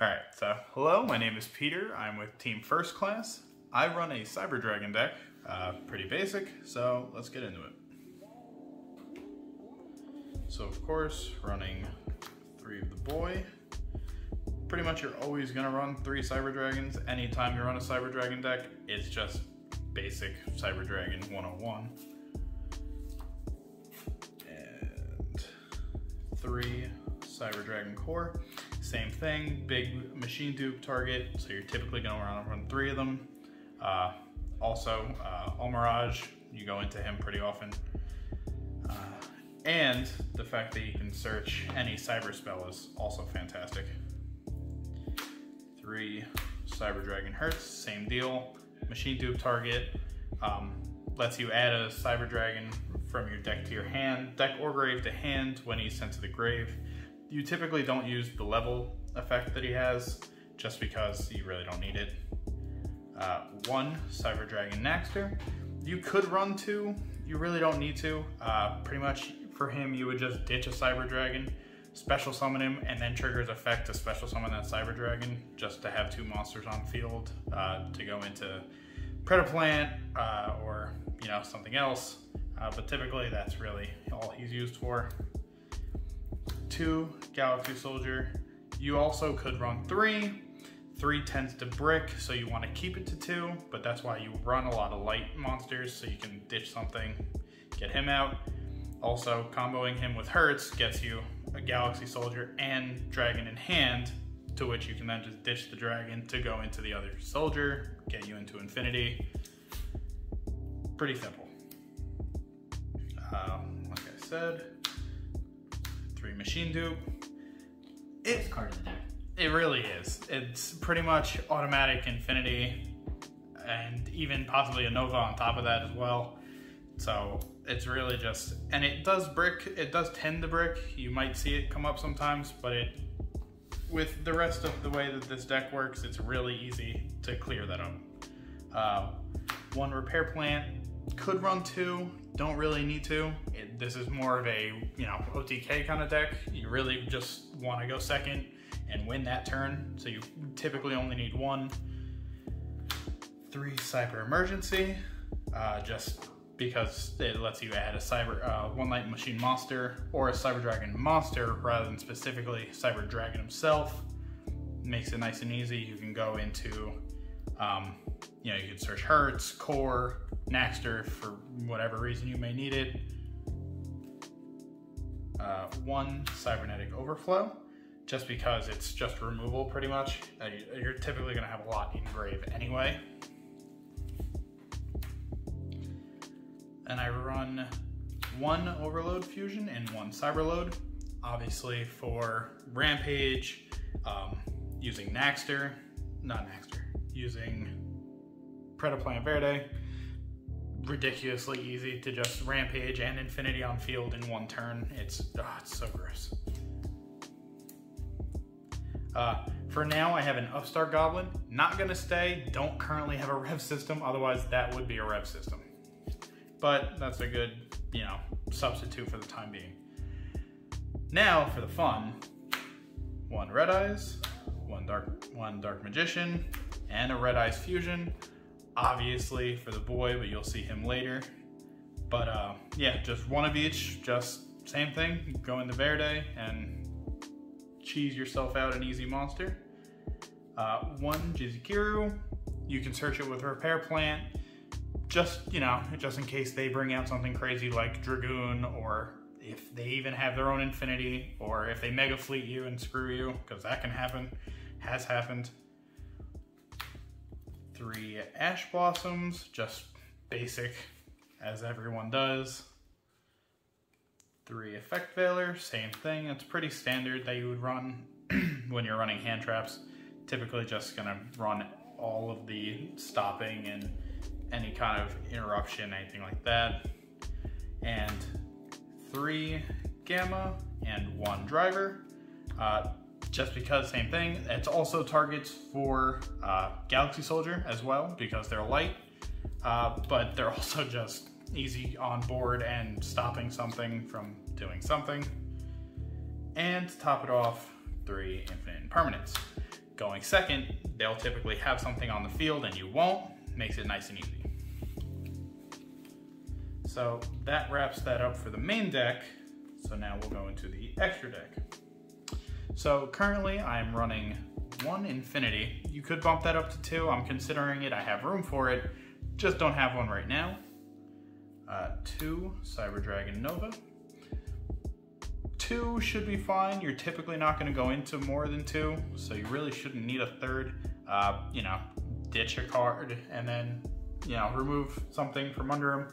Alright, so hello, my name is Peter. I'm with Team First Class. I run a Cyber Dragon deck, pretty basic, so let's get into it. So of course, running 3 of the boy. Pretty much you're always going to run 3 Cyber Dragons. Anytime you run a Cyber Dragon deck, it's just basic Cyber Dragon 101. And 3 Cyber Dragon Core. Same thing, big machine dupe target, so you're typically going to run 3 of them. Also, Almirage, you go into him pretty often. And the fact that you can search any cyber spell is also fantastic. 3 Cyber Dragon Hertz, same deal. Machine dupe target, lets you add a Cyber Dragon from your deck to your hand, deck or grave to hand when he's sent to the grave. You typically don't use the level effect that he has, just because you really don't need it. 1 Cyber Dragon Naxter. You could run 2, you really don't need to. Pretty much for him, you would just ditch a Cyber Dragon, special summon him, and then trigger his effect to special summon that Cyber Dragon, just to have 2 monsters on field to go into Predaplant or something else. But typically that's really all he's used for. 2 Galaxy Soldier. You also could run 3. 3 tends to brick, so you want to keep it to 2, but that's why you run a lot of light monsters, so you can ditch something, get him out. Also, comboing him with Hertz gets you a Galaxy Soldier and Dragon in hand, to which you can then just ditch the Dragon to go into the other Soldier, get you into Infinity. Pretty simple. Like I said, 3 machine dupe. It's card of the deck. It really is. It's pretty much automatic Infinity, and even possibly a Nova on top of that as well. So it's really just, and it does brick, it does tend to brick. You might see it come up sometimes, but with the rest of the way that this deck works, it's really easy to clear that up. 1 Repair Plant, could run 2, don't really need to. This is more of a, OTK kind of deck. You really just want to go second and win that turn, so you typically only need 1. 3 Cyber Emergency, just because it lets you add a One Light Machine monster or a Cyber Dragon monster rather than specifically Cyber Dragon himself. Makes it nice and easy. You can go into, you can search Hertz, Core, Naxter for whatever reason you may need it. 1 Cybernetic Overflow, just because it's just removal pretty much. You're typically going to have a lot in grave anyway. And I run 1 Overload Fusion and 1 Cyberload, obviously for Rampage, using using Predaplant Verde. Ridiculously easy to just Rampage and Infinity on field in 1 turn. It's so gross. For now, I have an Upstart Goblin. Not gonna stay. Don't currently have a rev system, otherwise that would be a rev system. But that's a good, substitute for the time being. Now for the fun: 1 Red Eyes, 1 Dark Magician, and a Red Eyes Fusion. Obviously for the boy, but you'll see him later. But yeah, just 1 of each, just same thing. Go into Verde and cheese yourself out an easy monster. 1 Jizukiru, you can search it with Repair Plant, just in case they bring out something crazy like Dragoon, or if they even have their own Infinity, or if they Mega Fleet you and screw you, because that can happen, has happened. 3 Ash Blossoms, just basic, as everyone does. 3 Effect Veiler, same thing. It's pretty standard that you would run when you're running hand traps. Typically just gonna run all of the stopping and any kind of interruption, anything like that. And 3 Gamma and 1 Driver. Just because, same thing. It's also targets for Galaxy Soldier as well, because they're light, but they're also just easy on board and stopping something from doing something. And to top it off, 3 Infinite Impermanence. Going second, they'll typically have something on the field and you won't. Makes it nice and easy. So that wraps that up for the main deck. So now we'll go into the extra deck. So currently I'm running 1 Infinity. You could bump that up to 2. I'm considering it. I have room for it. Just don't have one right now. 2 Cyber Dragon Nova. 2 should be fine. You're typically not going to go into more than 2, so you really shouldn't need a third. You know, ditch a card and then, you know, remove something from under him,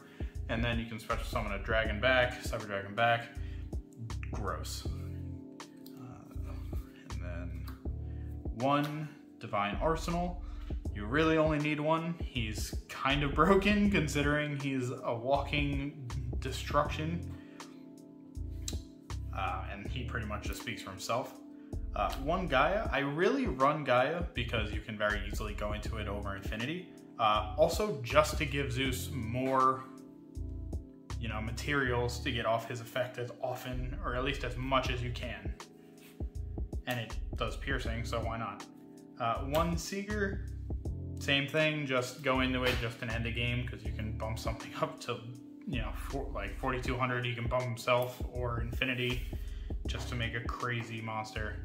and then you can special summon a dragon back, Cyber Dragon back. Gross. And then 1 Divine Arsenal. You really only need 1. He's kind of broken considering he's a walking destruction. And he pretty much just speaks for himself. 1 Gaia. I really run Gaia because you can very easily go into it over Infinity. Also, just to give Zeus more, you know, materials to get off his effect as often, or at least as much as you can. And it does piercing, so why not? 1 Seeger. Same thing, just go into it just to end the game because you can bump something up to, you know, like 4,200. He can bump himself or Infinity just to make a crazy monster.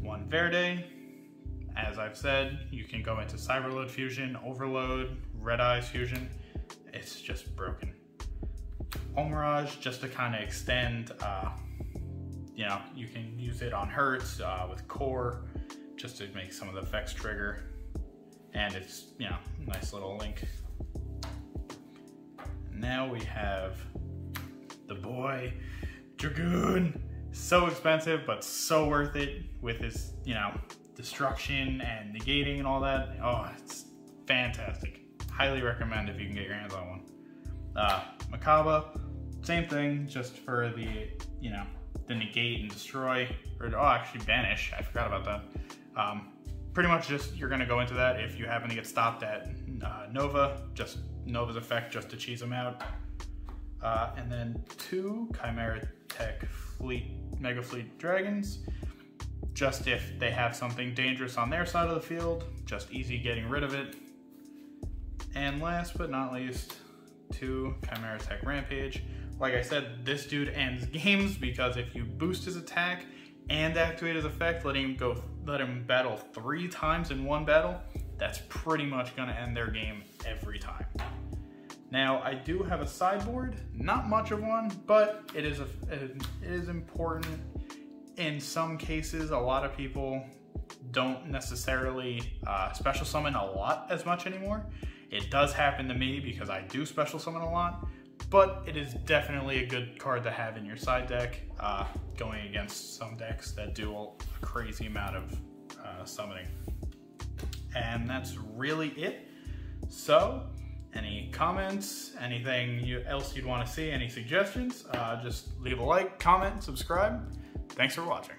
1 Verde. As I've said, you can go into Cyberload Fusion, Overload, Red Eyes Fusion. It's just broken. Omirage, just to kind of extend, you know, you can use it on Hertz with Core, just to make some of the effects trigger. And it's, you know, nice little link. Now we have the boy, Dragoon. So expensive, but so worth it with his, you know, destruction and negating and all that. Oh, it's fantastic. Highly recommend if you can get your hands on one. Makaba, same thing, just for the, you know, the negate and destroy, or oh, actually banish. I forgot about that. Pretty much just, you're gonna go into that if you happen to get stopped at Nova, just Nova's effect just to cheese them out. And then 2 Chimera Tech Mega Fleet Dragons, just if they have something dangerous on their side of the field, just easy getting rid of it. And last but not least, 2 Chimera Tech Rampage. Like I said, this dude ends games because if you boost his attack and activate his effect, let him battle 3 times in one battle, that's pretty much gonna end their game every time. Now, I do have a sideboard, not much of one, but it is important. In some cases, a lot of people don't necessarily special summon a lot as much anymore. It does happen to me because I do special summon a lot, but it is definitely a good card to have in your side deck, going against some decks that do a crazy amount of summoning. And that's really it. So, any comments, anything else you'd want to see, any suggestions, just leave a like, comment, subscribe. Thanks for watching.